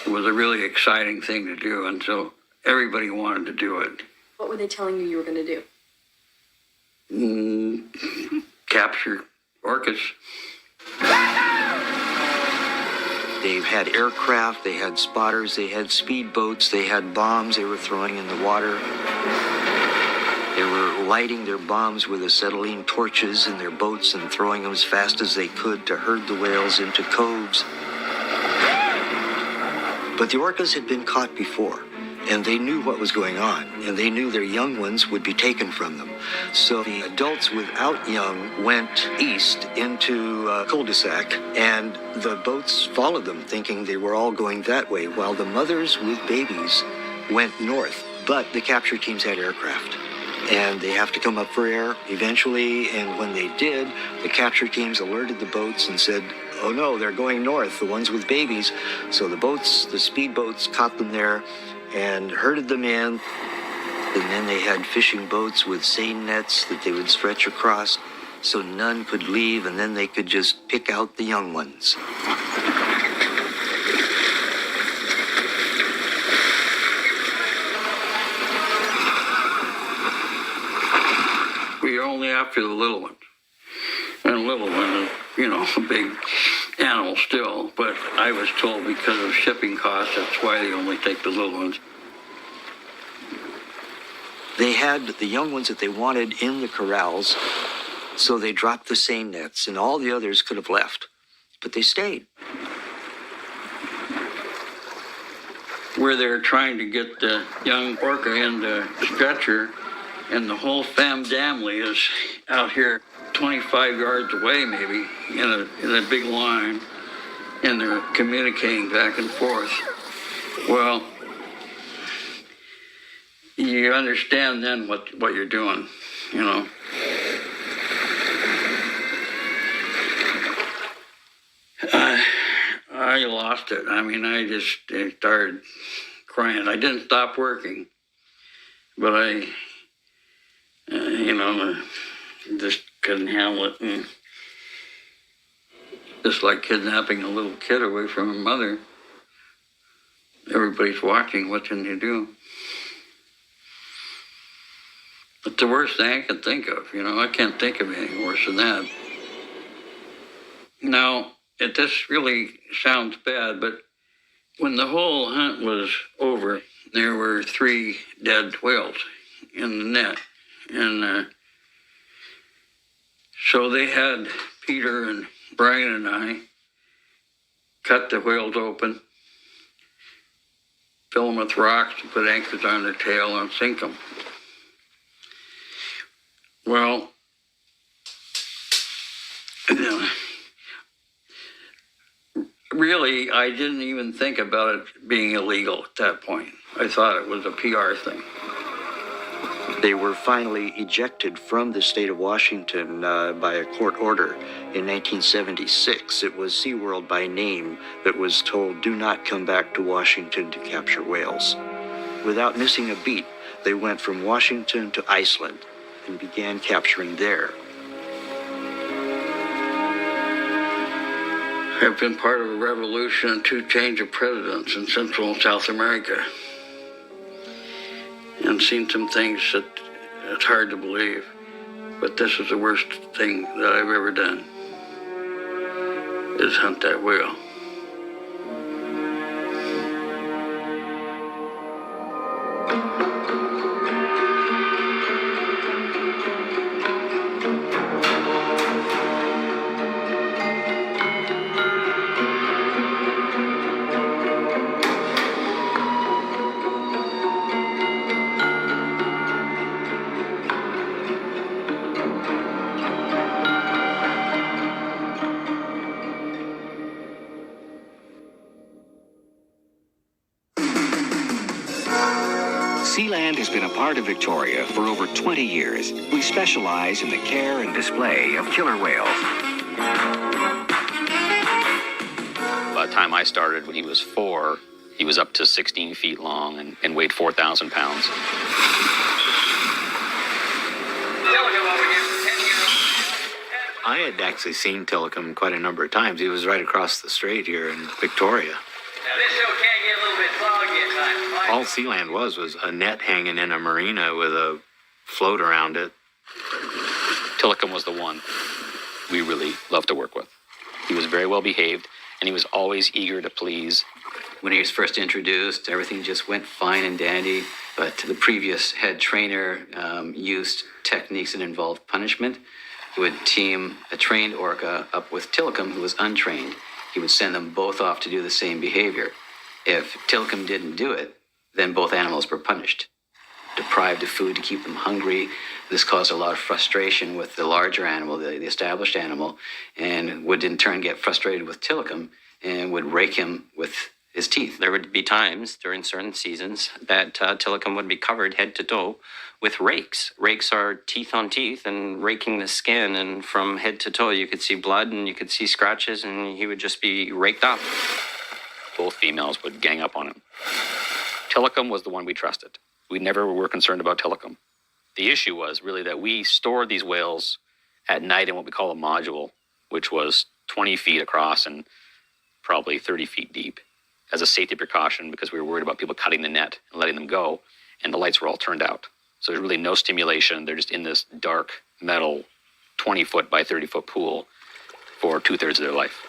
It was a really exciting thing to do, and so everybody wanted to do it. What were they telling you were going to do? Capture orcas. They had aircraft, they had spotters, they had speedboats, they had bombs they were throwing in the water. They were lighting their bombs with acetylene torches in their boats and throwing them as fast as they could to herd the whales into coves. But the orcas had been caught before, and they knew what was going on, and they knew their young ones would be taken from them. So the adults without young went east into cul-de-sac, and the boats followed them, thinking they were all going that way, while the mothers with babies went north. But the capture teams had aircraft, and they have to come up for air eventually, and when they did, the capture teams alerted the boats and said, oh no, they're going north, the ones with babies. So the boats, the speedboats, caught them there and herded them in. And then they had fishing boats with seine nets that they would stretch across so none could leave, and then they could just pick out the young ones. We were only after the little ones. And a little one is, a big animal still, but I was told because of shipping costs, that's why they only take the little ones. They had the young ones that they wanted in the corrals, so they dropped the seine nets, and all the others could have left, but they stayed. Where they're trying to get the young orca in the stretcher, and the whole family is out here 25 yards away, maybe, in a big line, and they're communicating back and forth. Well, you understand then what you're doing, I lost it. I just started crying. I didn't stop working, but I just couldn't handle it. And just like kidnapping a little kid away from her mother. Everybody's watching. What can you do? It's the worst thing I can think of. I can't think of anything worse than that. Now, this really sounds bad, but when the whole hunt was over, there were 3 dead whales in the net. And so they had Peter and Brian and I cut the whales open, fill them with rocks, and put anchors on their tail and sink them. Well, really, I didn't even think about it being illegal at that point. I thought it was a PR thing. They were finally ejected from the state of Washington by a court order in 1976. It was SeaWorld by name that was told, do not come back to Washington to capture whales. Without missing a beat, they went from Washington to Iceland and began capturing there. I've been part of a revolution to change of presidents in Central and South America, and seen some things that it's hard to believe, but this is the worst thing that I've ever done, is hunt that whale. Sealand has been a part of Victoria for over 20 years. We specialize in the care and display of killer whales. By the time I started, when he was 4, he was up to 16 feet long and weighed 4,000 pounds. I had actually seen Tilikum quite a number of times. He was right across the strait here in Victoria. Now this show can't get All Sealand was a net hanging in a marina with a float around it. Tilikum was the one we really loved to work with. He was very well behaved, and he was always eager to please. When he was first introduced, everything just went fine and dandy, but the previous head trainer used techniques that involved punishment. He would team a trained orca up with Tilikum, who was untrained. He would send them both off to do the same behavior. If Tilikum didn't do it, then both animals were punished. Deprived of food to keep them hungry. This caused a lot of frustration with the larger animal, the established animal, and would in turn get frustrated with Tilikum and would rake him with his teeth. There would be times during certain seasons that Tilikum would be covered head to toe with rakes. Rakes are teeth on teeth and raking the skin, and from head to toe you could see blood and you could see scratches, and he would just be raked up. Both females would gang up on him. Tilikum was the one we trusted. We never were concerned about Tilikum. The issue was really that we stored these whales at night in what we call a module, which was 20 feet across and probably 30 feet deep, as a safety precaution because we were worried about people cutting the net and letting them go, and the lights were all turned out. So there's really no stimulation. They're just in this dark metal 20-foot by 30-foot pool for 2/3 of their life.